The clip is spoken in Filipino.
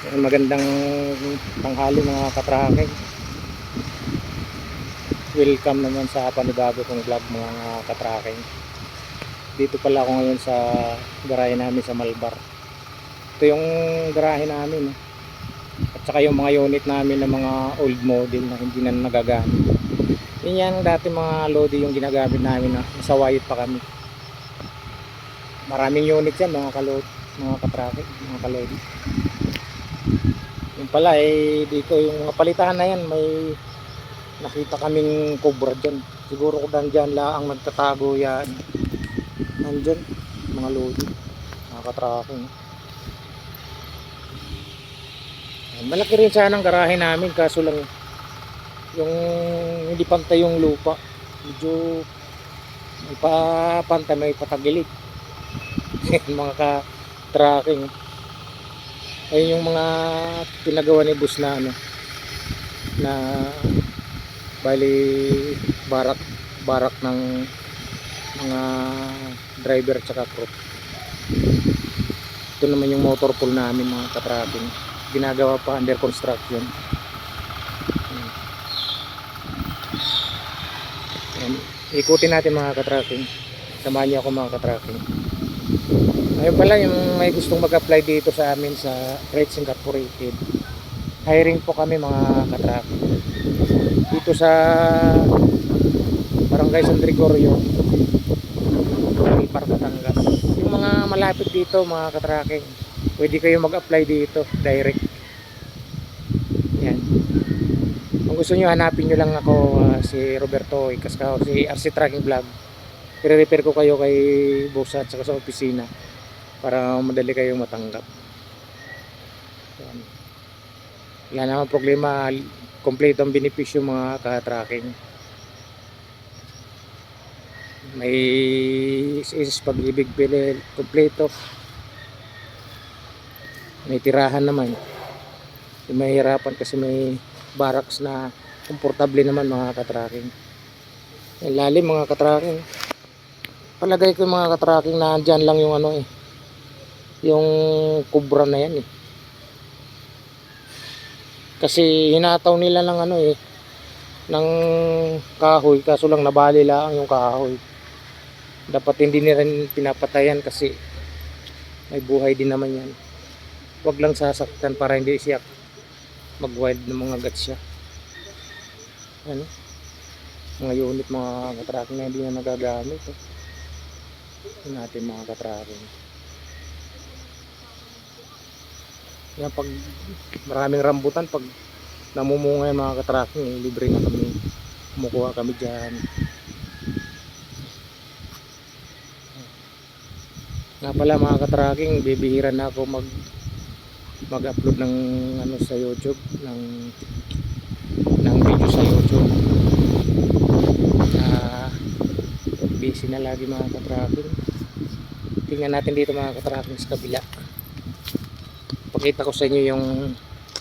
Magandang tanghali mga katrake. Welcome naman sa panibago kong vlog mga katrake. Dito pala ako ngayon sa garahe namin sa Malbar. Ito yung garahe namin, at saka yung mga unit namin ng mga old model na hindi na nagagamit. Yun yan dati mga lodi yung ginagamit namin na nasa wayot pa kami. Maraming unit yan mga katrake, mga kalodi. Yung pala dito yung mga palitahan na yan, may nakita kaming cobra dyan. Siguro kung nandyan lang ang nagtatago yan. Nandyan mga lodi, mga katrake. Malaki rin sana ang garahe namin, kaso lang yung hindi pantay yung lupa. Medyo may papantay, may patagilid. Mga ka-tracking. Ayun yung mga pinagawa ni bus na na bali barak ng mga driver at saka crew. Ito naman yung motor pool namin mga ka-tracking. Ginagawa pa, under construction. Ikutin natin mga ka-tracking. Samahan niyo ako mga ka-tracking. Ngayon pala yung may gustong mag-apply dito sa amin sa Rates Incorporated. Hiring po kami mga ka-tracking. Dito sa Barangay San Gregorio, Park Batangas. Yung mga malapit dito mga ka-tracking, pwede kayo mag-apply dito direct. Yan. Kung gusto nyo, hanapin nyo lang ako, si Roberto Ikaskao, si RC Tracking Vlog. I-refer ko kayo kay boss at saka sa opisina para madali kayong matanggap. Yan. Wala naman problema, kompleto ang benepisyo mga ka-tracking. May pag-ibig pili, kompleto. May tirahan naman. May hirapan kasi may barracks na komportable naman mga ka-tracking. Yung lalim mga ka-tracking. Palagay ko mga ka-tracking na dyan lang yung yung kubra na yan kasi hinataw nila ng ng kahoy, kaso lang nabali lang yung kahoy. Dapat hindi nila pinapatayan kasi may buhay din naman yan. Wag lang sasaktan para hindi siya mag-wild ng mga gatsya. Mga unit mga katracking na hindi na nagagamit. Ito natin mga katracking. Yan, pag maraming rambutan, pag namumunga yung mga katracking, libre na kami, kumukuha kami dyan. Nga pala mga katracking, bibihira na ako mag-upload ng sa YouTube, ng video sa YouTube. Busy na lagi mga katracking. Tingnan natin dito mga katracking sa kabila. Pakita ko sa inyo yung